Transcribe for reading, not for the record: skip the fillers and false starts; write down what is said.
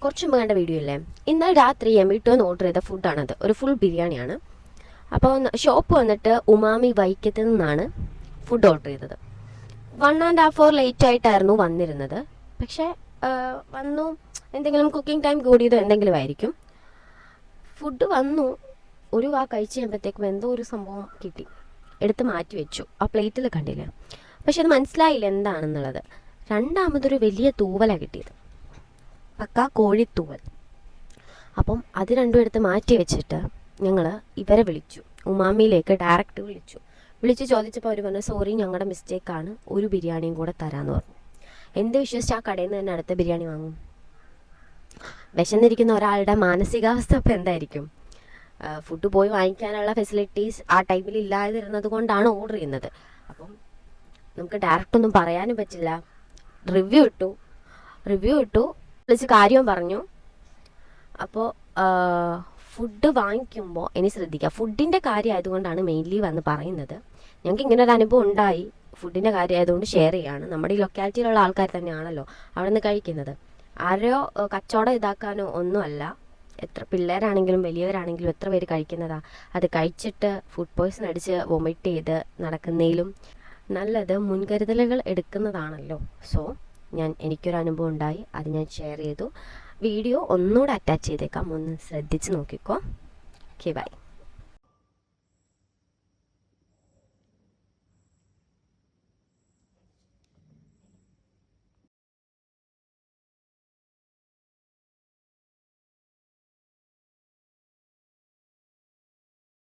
കുറച്ച് മുമ്പ് കണ്ട വീഡിയോ അല്ലേ, ഇന്നലെ രാത്രി എമിട്ടോന്ന് ഓർഡർ ചെയ്ത ഫുഡാണത്. ഒരു ഫുൾ ബിരിയാണിയാണ്. അപ്പോൾ ഷോപ്പ് വന്നിട്ട് ഉമാമി വൈക്കത്ത് നിന്നാണ് ഫുഡ് ഓർഡർ ചെയ്തത്. 1.5 hour ലേറ്റ് ആയിട്ടായിരുന്നു വന്നിരുന്നത്. പക്ഷേ വന്നു, എന്തെങ്കിലും കുക്കിംഗ് ടൈം കൂടിയതോ എന്തെങ്കിലും ആയിരിക്കും. ഫുഡ് വന്നു, ഒരു വാ കഴിച്ച് കഴിയുമ്പോഴത്തേക്കും എന്തോ ഒരു സംഭവം കിട്ടി. എടുത്ത് മാറ്റി വെച്ചു. ആ പ്ലേറ്റിൽ കണ്ടില്ല. പക്ഷെ അത് മനസ്സിലായില്ല എന്താണെന്നുള്ളത്. രണ്ടാമതൊരു വലിയ തൂവലാണ് കിട്ടിയത്, പക്കാ കോഴിത്തൂവൽ. അപ്പം അത് രണ്ടും എടുത്ത് മാറ്റി വെച്ചിട്ട് ഞങ്ങൾ ഇവരെ വിളിച്ചു, ഉമാമിയിലേക്ക് ഡയറക്റ്റ് വിളിച്ച് ചോദിച്ചപ്പോൾ അവർ പറഞ്ഞു, സോറി ഞങ്ങളുടെ മിസ്റ്റേക്കാണ്, ഒരു ബിരിയാണിയും കൂടെ തരാമെന്ന് പറഞ്ഞു. എന്ത് വിശ്വസിച്ച് ആ കടയിൽ നിന്ന് തന്നെ അടുത്ത ബിരിയാണി വാങ്ങും? വിശന്നിരിക്കുന്ന ഒരാളുടെ മാനസികാവസ്ഥ അപ്പോൾ എന്തായിരിക്കും? ഫുഡ് പോയി വാങ്ങിക്കാനുള്ള ഫെസിലിറ്റീസ് ആ ടൈമിൽ ഇല്ലാതിരുന്നത് കൊണ്ടാണ് ഓർഡർ ചെയ്യുന്നത്. അപ്പം നമുക്ക് ഡയറക്റ്റ് ഒന്നും പറയാനും പറ്റില്ല. റിവ്യൂ ഇട്ടു വിളിച്ച് കാര്യം പറഞ്ഞു. അപ്പോൾ ഫുഡ് വാങ്ങിക്കുമ്പോൾ ഇനി ശ്രദ്ധിക്കുക. ഫുഡിൻ്റെ കാര്യം ആയതുകൊണ്ടാണ് മെയിൻലി വന്ന് പറയുന്നത്. ഞങ്ങൾക്ക് ഇങ്ങനെ ഒരു അനുഭവം ഉണ്ടായി. ഫുഡിൻ്റെ കാര്യം ആയതുകൊണ്ട് ഷെയർ ചെയ്യുകയാണ്. നമ്മുടെ ഈ ലൊക്കാലിറ്റിയിലുള്ള ആൾക്കാർ തന്നെയാണല്ലോ അവിടെ നിന്ന് കഴിക്കുന്നത്. ആരോ കച്ചവടം ഇതാക്കാനോ ഒന്നുമല്ല. എത്ര പിള്ളേരാണെങ്കിലും വലിയവരാണെങ്കിലും എത്ര പേര് കഴിക്കുന്നതാ. അത് കഴിച്ചിട്ട് ഫുഡ് പോയ്സൺ അടിച്ച് വൊമിറ്റ് ചെയ്ത് നടക്കുന്നതിലും നല്ലത് മുൻകരുതലുകൾ എടുക്കുന്നതാണല്ലോ. സോ എനിക്കൊരു അനുഭവം ഉണ്ടായി, അത് ഞാൻ ഷെയർ ചെയ്തു. വീഡിയോ ഒന്നുകൂടെ അറ്റാച്ച് ചെയ്തേക്കാം, ഒന്ന് ശ്രദ്ധിച്ച് നോക്കിക്കോ. Okay, by.